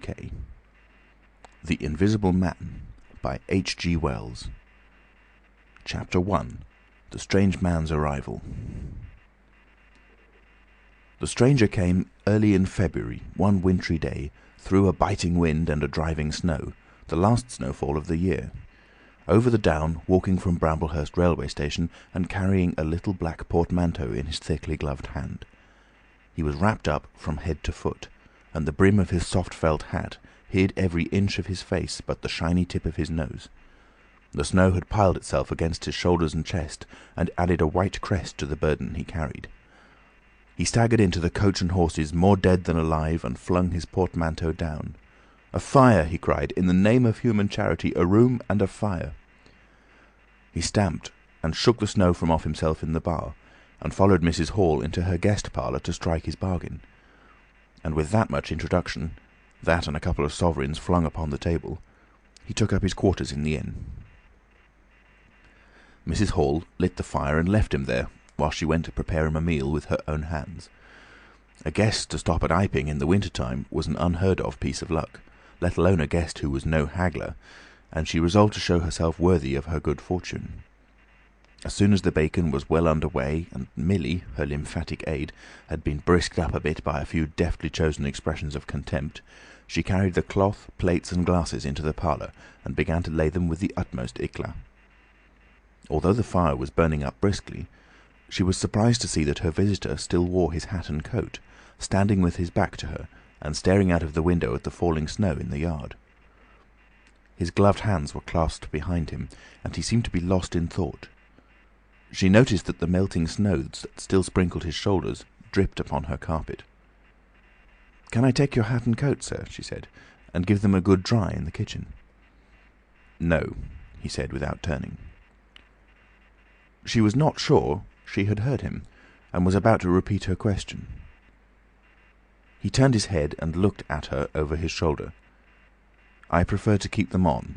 UK. The Invisible Man by H.G. Wells. Chapter 1. The Strange Man's Arrival. The stranger came early in February, one wintry day, through a biting wind and a driving snow, the last snowfall of the year. Over the down, walking from Bramblehurst railway station and carrying a little black portmanteau in his thickly gloved hand. He was wrapped up from head to foot, and the brim of his soft felt hat hid every inch of his face but the shiny tip of his nose. The snow had piled itself against his shoulders and chest, and added a white crest to the burden he carried. He staggered into the coach and horses, more dead than alive, and flung his portmanteau down. "A fire!" he cried. "In the name of human charity, a room and a fire!" He stamped and shook the snow from off himself in the bar, and followed Mrs. Hall into her guest parlour to strike his bargain. And with that much introduction, that and a couple of sovereigns flung upon the table, he took up his quarters in the inn. Mrs. Hall lit the fire and left him there, while she went to prepare him a meal with her own hands. A guest to stop at Iping in the winter-time was an unheard-of piece of luck, let alone a guest who was no haggler, and she resolved to show herself worthy of her good fortune. As soon as the bacon was well under way, and Millie, her lymphatic aid, had been brisked up a bit by a few deftly chosen expressions of contempt, she carried the cloth, plates, and glasses into the parlour, and began to lay them with the utmost éclat. Although the fire was burning up briskly, she was surprised to see that her visitor still wore his hat and coat, standing with his back to her, and staring out of the window at the falling snow in the yard. His gloved hands were clasped behind him, and he seemed to be lost in thought. She noticed that the melting snow that still sprinkled his shoulders dripped upon her carpet. "Can I take your hat and coat, sir?" she said, "and give them a good dry in the kitchen?" "No," he said without turning. She was not sure she had heard him, and was about to repeat her question. He turned his head and looked at her over his shoulder. "I prefer to keep them on,"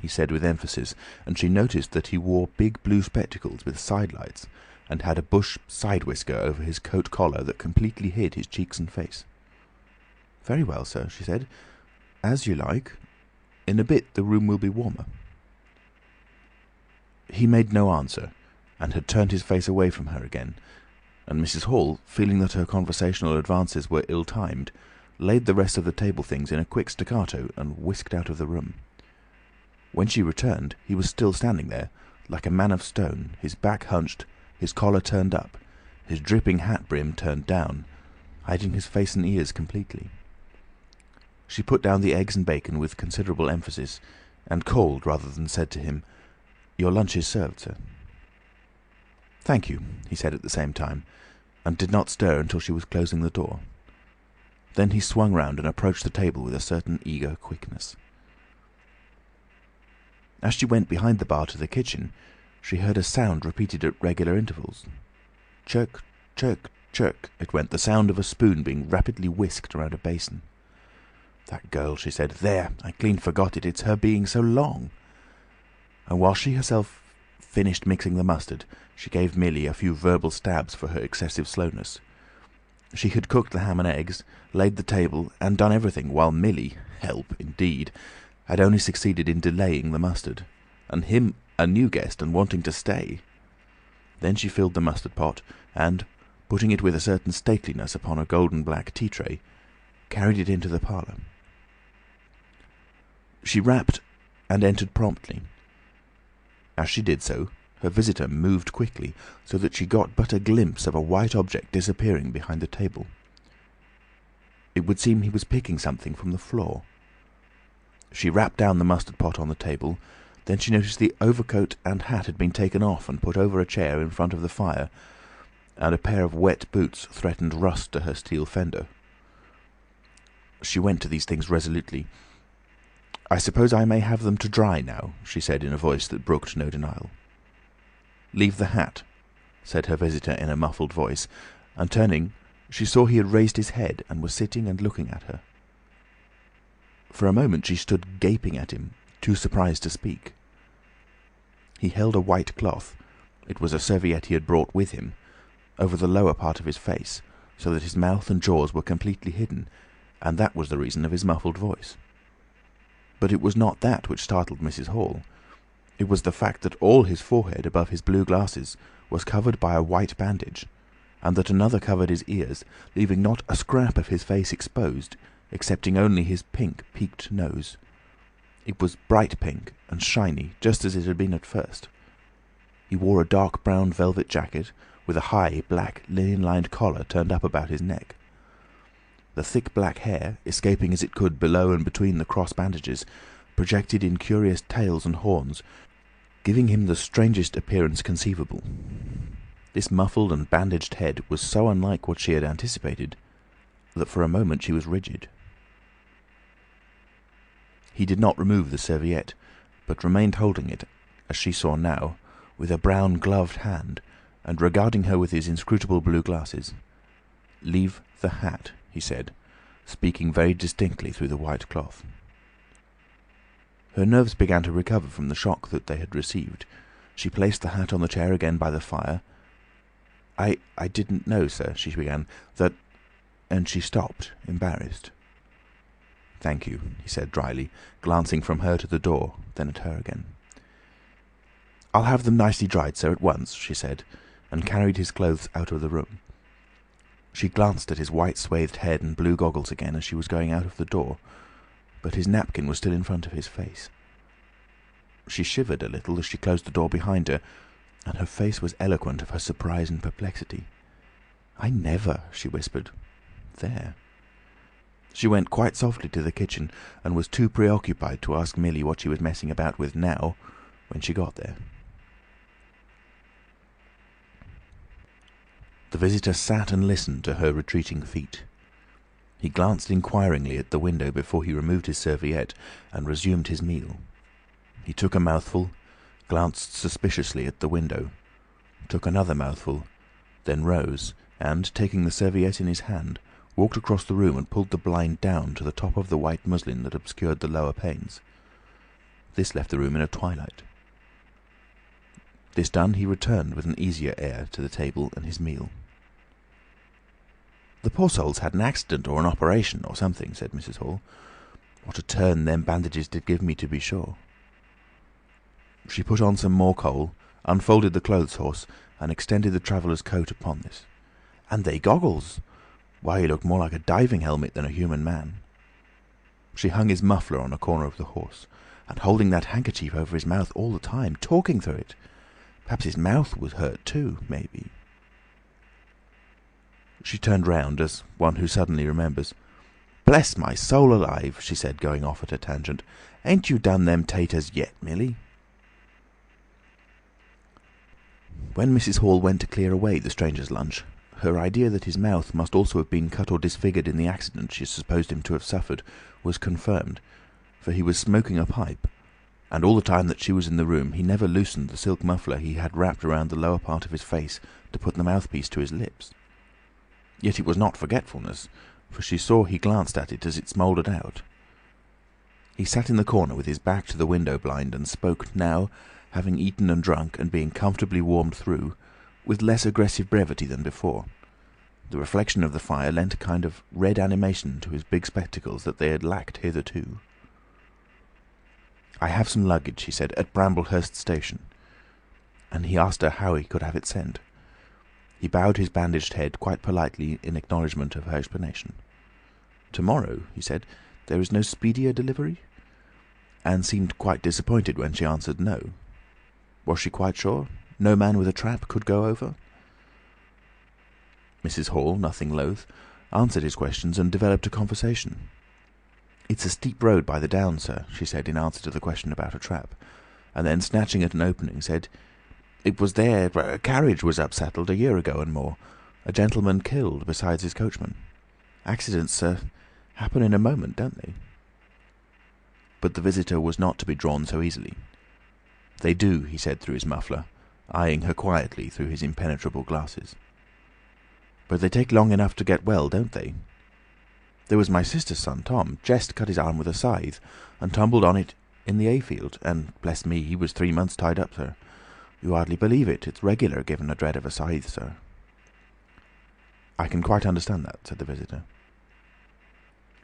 he said with emphasis, and she noticed that he wore big blue spectacles with sidelights, and had a bush side whisker over his coat collar that completely hid his cheeks and face. "Very well, sir," she said. "As you like. In a bit the room will be warmer." He made no answer, and had turned his face away from her again, and Mrs. Hall, feeling that her conversational advances were ill-timed, laid the rest of the table things in a quick staccato and whisked out of the room. When she returned, he was still standing there, like a man of stone, his back hunched, his collar turned up, his dripping hat brim turned down, hiding his face and ears completely. She put down the eggs and bacon with considerable emphasis, and called rather than said to him, "Your lunch is served, sir." "Thank you," he said at the same time, and did not stir until she was closing the door. Then he swung round and approached the table with a certain eager quickness. As she went behind the bar to the kitchen, she heard a sound repeated at regular intervals. Chirk, chirk, chirk, it went, the sound of a spoon being rapidly whisked around a basin. "That girl," she said. "There, I clean forgot it. It's her being so long." And while she herself finished mixing the mustard, she gave Millie a few verbal stabs for her excessive slowness. She had cooked the ham and eggs, laid the table, and done everything, while Millie, help indeed, had only succeeded in delaying the mustard, and him a new guest and wanting to stay. Then she filled the mustard pot, and, putting it with a certain stateliness upon a golden black tea tray, carried it into the parlour. She rapped and entered promptly. As she did so, her visitor moved quickly, so that she got but a glimpse of a white object disappearing behind the table. It would seem he was picking something from the floor. She rapped down the mustard pot on the table, then she noticed the overcoat and hat had been taken off and put over a chair in front of the fire, and a pair of wet boots threatened rust to her steel fender. She went to these things resolutely. "I suppose I may have them to dry now," she said in a voice that brooked no denial. "Leave the hat," said her visitor in a muffled voice, and turning, she saw he had raised his head and was sitting and looking at her. For a moment she stood gaping at him, too surprised to speak. He held a white cloth, it was a serviette he had brought with him, over the lower part of his face, so that his mouth and jaws were completely hidden, and that was the reason of his muffled voice. But it was not that which startled Mrs. Hall. It was the fact that all his forehead above his blue glasses was covered by a white bandage, and that another covered his ears, leaving not a scrap of his face exposed, excepting only his pink, peaked nose. It was bright pink and shiny, just as it had been at first. He wore a dark brown velvet jacket, with a high, black, linen-lined collar turned up about his neck. The thick black hair, escaping as it could below and between the cross bandages, projected in curious tails and horns, giving him the strangest appearance conceivable. This muffled and bandaged head was so unlike what she had anticipated that for a moment she was rigid. He did not remove the serviette, but remained holding it, as she saw now, with a brown gloved hand, and regarding her with his inscrutable blue glasses. "Leave the hat," he said, speaking very distinctly through the white cloth. Her nerves began to recover from the shock that they had received. She placed the hat on the chair again by the fire. I didn't know, sir," she began, "that—" and she stopped, embarrassed. "Thank you," he said dryly, glancing from her to the door, then at her again. "I'll have them nicely dried, sir, at once," she said, and carried his clothes out of the room. She glanced at his white swathed head and blue goggles again as she was going out of the door, but his napkin was still in front of his face. She shivered a little as she closed the door behind her, and her face was eloquent of her surprise and perplexity. "I never," she whispered. "There." She went quite softly to the kitchen, and was too preoccupied to ask Millie what she was messing about with now, when she got there. The visitor sat and listened to her retreating feet. He glanced inquiringly at the window before he removed his serviette and resumed his meal. He took a mouthful, glanced suspiciously at the window, took another mouthful, then rose, and, taking the serviette in his hand, walked across the room and pulled the blind down to the top of the white muslin that obscured the lower panes. This left the room in a twilight. This done, he returned with an easier air to the table and his meal. "The poor soul's had an accident or an operation or something," said Mrs. Hall. "What a turn them bandages did give me, to be sure." She put on some more coal, unfolded the clothes horse, and extended the traveller's coat upon this. "And they goggles! Why, he looked more like a diving helmet than a human man." She hung his muffler on a corner of the horse, and holding that handkerchief over his mouth all the time, talking through it. Perhaps his mouth was hurt too, maybe. She turned round, as one who suddenly remembers. "Bless my soul alive," she said, going off at a tangent. "Ain't you done them taters yet, Millie?" When Mrs. Hall went to clear away the stranger's lunch, her idea that his mouth must also have been cut or disfigured in the accident she supposed him to have suffered was confirmed, for he was smoking a pipe, and all the time that she was in the room he never loosened the silk muffler he had wrapped around the lower part of his face to put the mouthpiece to his lips. Yet it was not forgetfulness, for she saw he glanced at it as it smouldered out. He sat in the corner with his back to the window blind and spoke now, having eaten and drunk and being comfortably warmed through, with less aggressive brevity than before. The reflection of the fire lent a kind of red animation to his big spectacles that they had lacked hitherto. "I have some luggage," he said, "at Bramblehurst station." And he asked her how he could have it sent. He bowed his bandaged head quite politely in acknowledgment of her explanation. "Tomorrow," he said, "there is no speedier delivery?" And seemed quite disappointed when she answered no. Was she quite sure? No man with a trap could go over? Mrs. Hall, nothing loath, answered his questions and developed a conversation. "It's a steep road by the down, sir," she said in answer to the question about a trap, and then, snatching at an opening, said, "It was there a carriage was upsettled a year ago and more. A gentleman killed besides his coachman. Accidents, sir, happen in a moment, don't they?" But the visitor was not to be drawn so easily. "They do," he said through his muffler, eyeing her quietly through his impenetrable glasses. "But they take long enough to get well, don't they? There was my sister's son, Tom, just cut his arm with a scythe, and tumbled on it in the hayfield, and, bless me, he was 3 months tied up, sir. You hardly believe it. It's regular, given a dread of a scythe, sir." "I can quite understand that," said the visitor.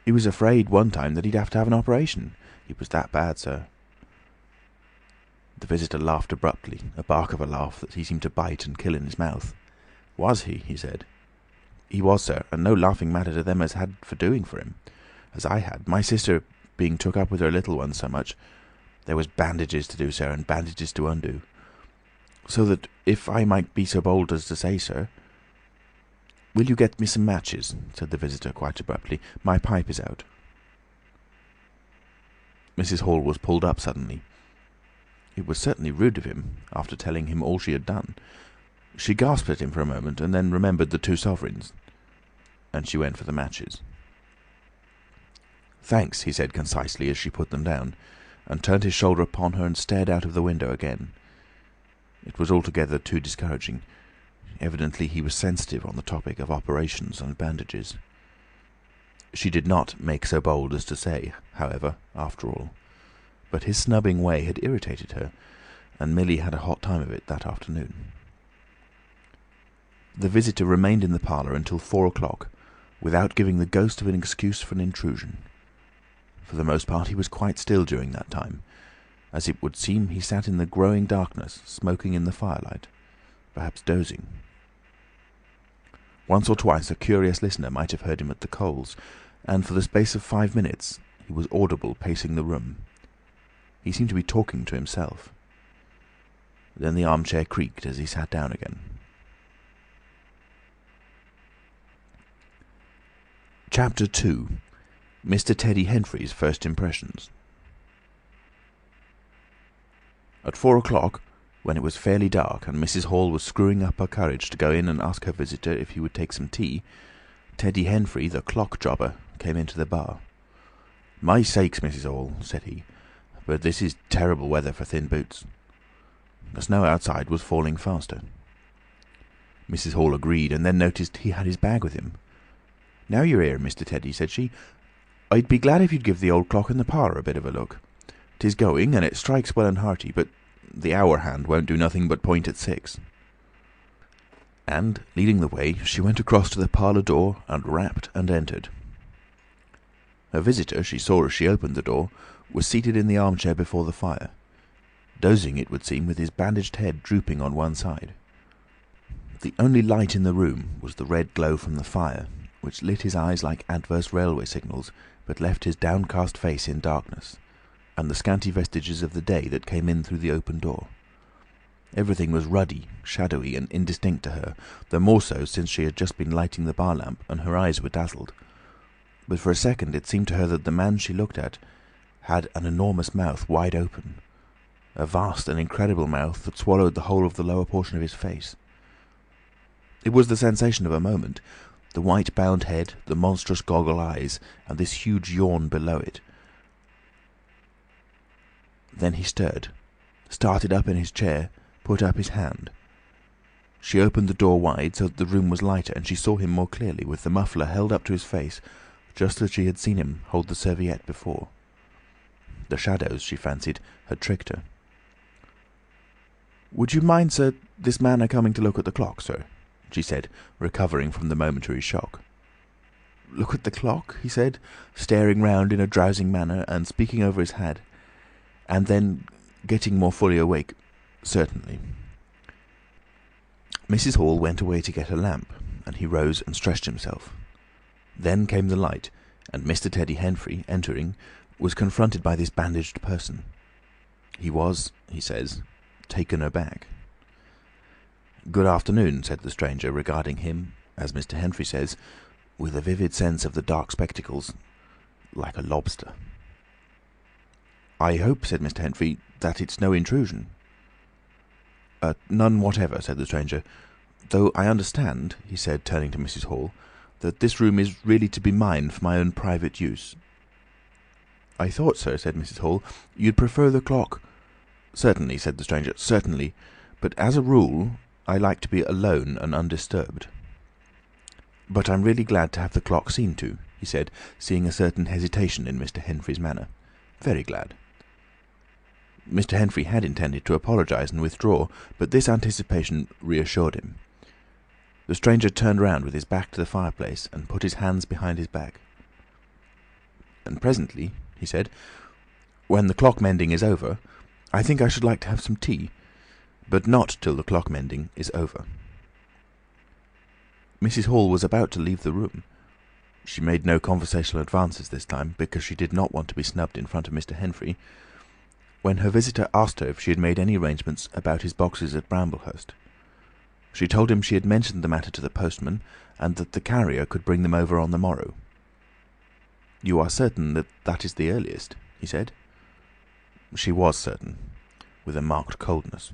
He was afraid one time that he'd have to have an operation. It was that bad, sir." The visitor laughed abruptly, a bark of a laugh that he seemed to bite and kill in his mouth. "Was he?" he said. "He was, sir, and no laughing matter to them as had for doing for him, as I had, my sister being took up with her little ones so much. There was bandages to do, sir, and bandages to undo. So that, if I might be so bold as to say, sir—" "Will you get me some matches?" said the visitor quite abruptly. "My pipe is out." Mrs. Hall was pulled up suddenly. It was certainly rude of him, after telling him all she had done. She gasped at him for a moment, and then remembered the 2 sovereigns, and she went for the matches. "Thanks," he said concisely as she put them down, and turned his shoulder upon her and stared out of the window again. It was altogether too discouraging. Evidently he was sensitive on the topic of operations and bandages. She did not make so bold as to say, however, after all. But his snubbing way had irritated her, and Millie had a hot time of it that afternoon. The visitor remained in the parlour until 4 o'clock, without giving the ghost of an excuse for an intrusion. For the most part he was quite still during that time. As it would seem, he sat in the growing darkness, smoking in the firelight, perhaps dozing. Once or twice a curious listener might have heard him at the coals, and for the space of 5 minutes he was audible pacing the room. He seemed to be talking to himself. Then the armchair creaked as he sat down again. Chapter 2. Mr. Teddy Henfrey's First Impressions. At 4 o'clock, when it was fairly dark and Mrs. Hall was screwing up her courage to go in and ask her visitor if he would take some tea, Teddy Henfrey, the clock jobber, came into the bar. "My sakes, Mrs. Hall," said he, "but this is terrible weather for thin boots." The snow outside was falling faster. Mrs. Hall agreed, and then noticed he had his bag with him. "Now you're here, Mr. Teddy," said she, "I'd be glad if you'd give the old clock in the parlour a bit of a look. 'Tis going, and it strikes well and hearty, but the hour hand won't do nothing but point at 6. And, leading the way, she went across to the parlour door and rapped and entered. Her visitor, she saw as she opened the door, was seated in the armchair before the fire, dozing, it would seem, with his bandaged head drooping on one side. The only light in the room was the red glow from the fire, which lit his eyes like adverse railway signals, but left his downcast face in darkness, and the scanty vestiges of the day that came in through the open door. Everything was ruddy, shadowy, and indistinct to her, the more so since she had just been lighting the bar lamp, and her eyes were dazzled. But for a second it seemed to her that the man she looked at had an enormous mouth wide open, a vast and incredible mouth that swallowed the whole of the lower portion of his face. It was the sensation of a moment, the white bound head, the monstrous goggle eyes, and this huge yawn below it. Then he stirred, started up in his chair, put up his hand. She opened the door wide so that the room was lighter, and she saw him more clearly, with the muffler held up to his face, just as she had seen him hold the serviette before. The shadows, she fancied, had tricked her. "Would you mind, sir, this man a-coming to look at the clock, sir?" she said, recovering from the momentary shock. "Look at the clock?" he said, staring round in a drowsing manner and speaking over his head, and then, getting more fully awake, "Certainly." Mrs. Hall went away to get a lamp, and he rose and stretched himself. Then came the light, and Mr. Teddy Henfrey, entering, was confronted by this bandaged person. He was, he says, taken aback. "Good afternoon," said the stranger, regarding him, as Mr. Henfrey says, with a vivid sense of the dark spectacles, like a lobster. "I hope," said Mr. Henfrey, "that it's no intrusion." "None whatever," said the stranger, "though I understand," he said, turning to Mrs. Hall, "that this room is really to be mine for my own private use." "I thought, sir," said Mrs. Hall, "you'd prefer the clock—" "Certainly," said the stranger, "certainly. But as a rule, I like to be alone and undisturbed. But I'm really glad to have the clock seen to," he said, seeing a certain hesitation in Mr. Henfrey's manner. "Very glad." Mr. Henfrey had intended to apologise and withdraw, but this anticipation reassured him. The stranger turned round with his back to the fireplace and put his hands behind his back. And presently," he said, "when the clock mending is over, I think I should like to have some tea, but not till the clock mending is over." Mrs. Hall was about to leave the room. She made no conversational advances this time, because she did not want to be snubbed in front of Mr. Henfrey, when her visitor asked her if she had made any arrangements about his boxes at Bramblehurst. She told him she had mentioned the matter to the postman, and that the carrier could bring them over on the morrow. "You are certain that that is the earliest?" he said. She was certain, with a marked coldness.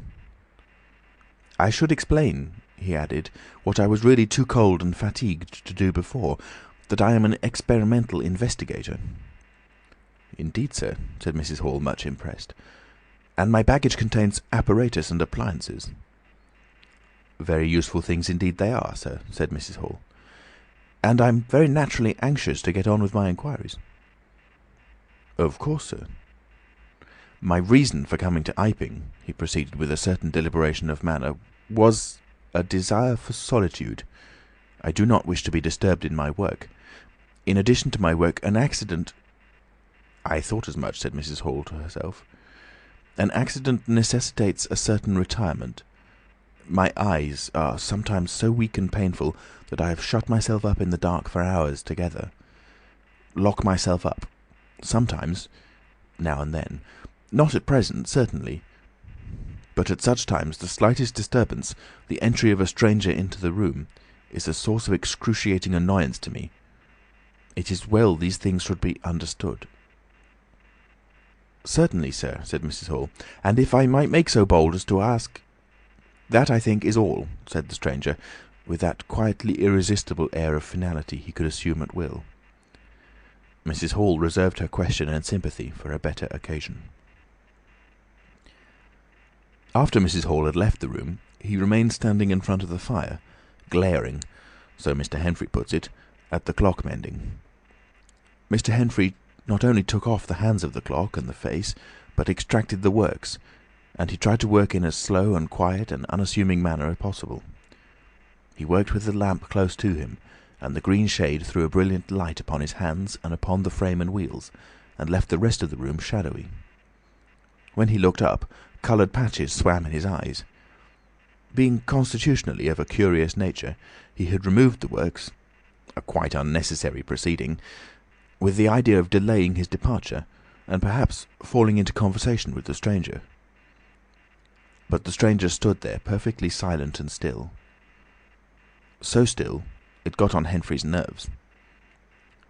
"I should explain," he added, "what I was really too cold and fatigued to do before, that I am an experimental investigator." "Indeed, sir," said Mrs. Hall, much impressed. "And my baggage contains apparatus and appliances." "Very useful things indeed they are, sir," said Mrs. Hall. "And I'm very naturally anxious to get on with my inquiries." "Of course, sir." "My reason for coming to Iping," he proceeded with a certain deliberation of manner, "was a desire for solitude. I do not wish to be disturbed in my work. In addition to my work, an accident—" "I thought as much," said Mrs. Hall to herself. "An accident necessitates a certain retirement. My eyes are sometimes so weak and painful that I have shut myself up in the dark for hours together. Lock myself up. Sometimes, now and then. Not at present, certainly. But at such times the slightest disturbance, the entry of a stranger into the room, is a source of excruciating annoyance to me. It is well these things should be understood." "Certainly, sir," said Mrs. Hall. "And if I might make so bold as to ask—" "That, I think, is all," said the stranger, with that quietly irresistible air of finality he could assume at will. Mrs. Hall reserved her question and sympathy for a better occasion. After Mrs. Hall had left the room, he remained standing in front of the fire, glaring, so Mr. Henfrey puts it, at the clock mending. Mr. Henfrey not only took off the hands of the clock and the face, but extracted the works, and he tried to work in as slow and quiet and unassuming manner as possible. He worked with the lamp close to him, and the green shade threw a brilliant light upon his hands and upon the frame and wheels, and left the rest of the room shadowy. When he looked up, coloured patches swam in his eyes. Being constitutionally of a curious nature, he had removed the works, a quite unnecessary proceeding, with the idea of delaying his departure, and perhaps falling into conversation with the stranger. But the stranger stood there, perfectly silent and still. So still, it got on Henfrey's nerves.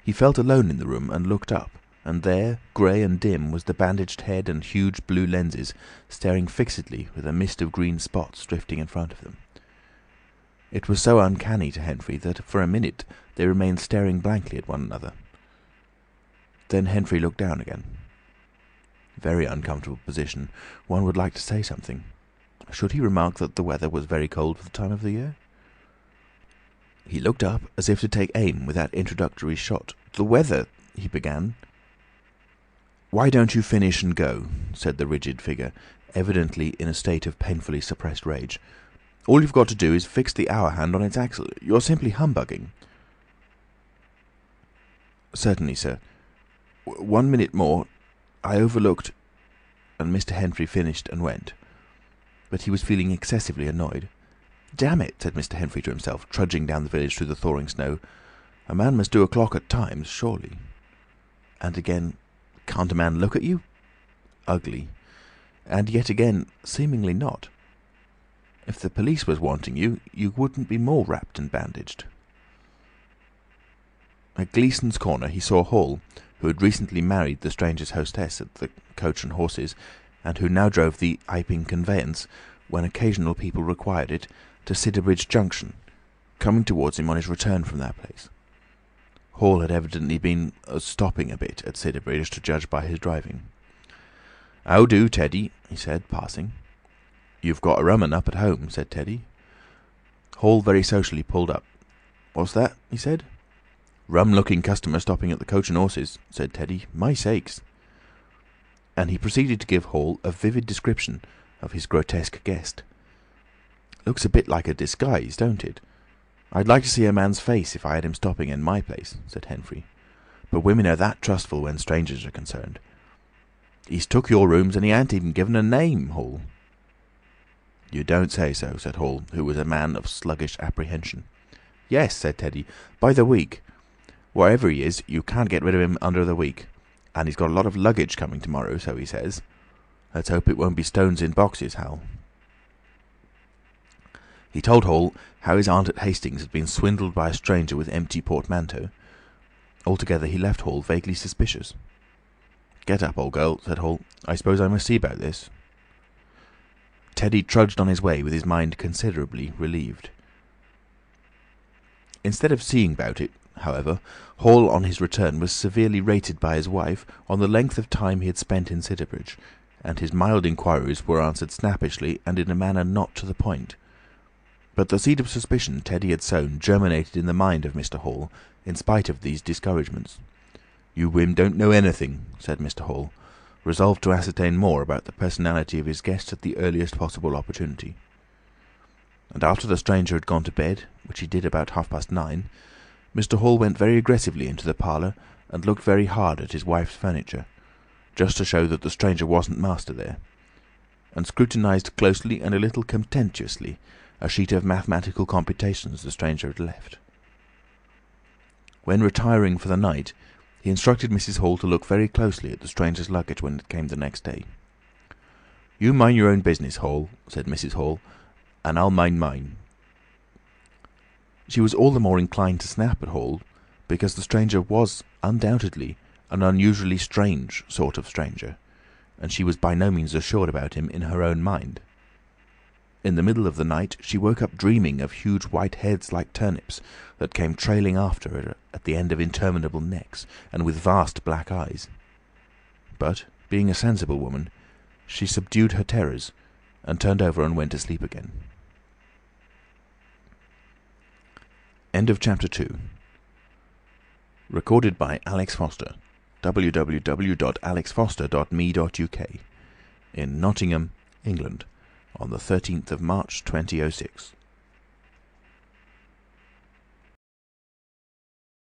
He felt alone in the room and looked up, and there, grey and dim, was the bandaged head and huge blue lenses, staring fixedly with a mist of green spots drifting in front of them. It was so uncanny to Henfrey that for a minute they remained staring blankly at one another. Then Henfrey looked down again. Very uncomfortable position. One would like to say something. Should he remark that the weather was very cold for the time of the year? He looked up as if to take aim with that introductory shot. "The weather—" he began. "Why don't you finish and go?" said the rigid figure, evidently in a state of painfully suppressed rage. "All you've got to do is fix the hour hand on its axle. You're simply humbugging." "Certainly, sir. 1 minute more. I overlooked—" and Mr. Henfrey finished and went. But he was feeling excessively annoyed. "Damn it," said Mr. Henfrey to himself, trudging down the village through the thawing snow. "A man must do a clock at times, surely." And again, "Can't a man look at you?" Ugly. And yet again, seemingly not. If the police was wanting you, you wouldn't be more wrapped and bandaged. At Gleason's Corner he saw Hall, who had recently married the stranger's hostess at the Coach and Horses, and who now drove the Iping conveyance, when occasional people required it, to Sidderbridge Junction, coming towards him on his return from that place. Hall had evidently been stopping a bit at Sidderbridge, to judge by his driving. "How do, Teddy?" he said, passing. "You've got a rum un up at home," said Teddy. Hall very socially pulled up. "What's that?" he said. "Rum-looking customer stopping at the Coach and Horses," said Teddy. "My sakes!" And he proceeded to give Hall a vivid description of his grotesque guest. "Looks a bit like a disguise, don't it? I'd like to see a man's face if I had him stopping in my place," said Henfrey. but women are that trustful when strangers are concerned. He's took your rooms and he ain't even given a name, Hall." "You don't say so," said Hall, who was a man of sluggish apprehension. "Yes," said Teddy, "by the week. Whatever he is, you can't get rid of him under the week. And he's got a lot of luggage coming tomorrow, so he says. Let's hope it won't be stones in boxes, Hal." He told Hall how his aunt at Hastings had been swindled by a stranger with empty portmanteau. Altogether he left Hall vaguely suspicious. "Get up, old girl," said Hall. "I suppose I must see about this." Teddy trudged on his way with his mind considerably relieved. Instead of seeing about it, however, Hall on his return was severely rated by his wife on the length of time he had spent in Sidderbridge, and his mild inquiries were answered snappishly and in a manner not to the point. But the seed of suspicion Teddy had sown germinated in the mind of Mr. Hall, in spite of these discouragements. "You wim don't know anything," said Mr. Hall, resolved to ascertain more about the personality of his guest at the earliest possible opportunity. And after the stranger had gone to bed, which he did about 9:30, Mr. Hall went very aggressively into the parlour and looked very hard at his wife's furniture, just to show that the stranger wasn't master there, and scrutinised closely and a little contemptuously a sheet of mathematical computations the stranger had left. When retiring for the night, he instructed Mrs. Hall to look very closely at the stranger's luggage when it came the next day. "You mind your own business, Hall," said Mrs. Hall, "and I'll mind mine." She was all the more inclined to snap at Hall because the stranger was undoubtedly an unusually strange sort of stranger, and she was by no means assured about him in her own mind. In the middle of the night she woke up dreaming of huge white heads like turnips that came trailing after her at the end of interminable necks, and with vast black eyes. But, being a sensible woman, she subdued her terrors and turned over and went to sleep again. End of chapter 2. Recorded by Alex Foster. www.alexfoster.me.uk in Nottingham, England, on the 13th of March 2006.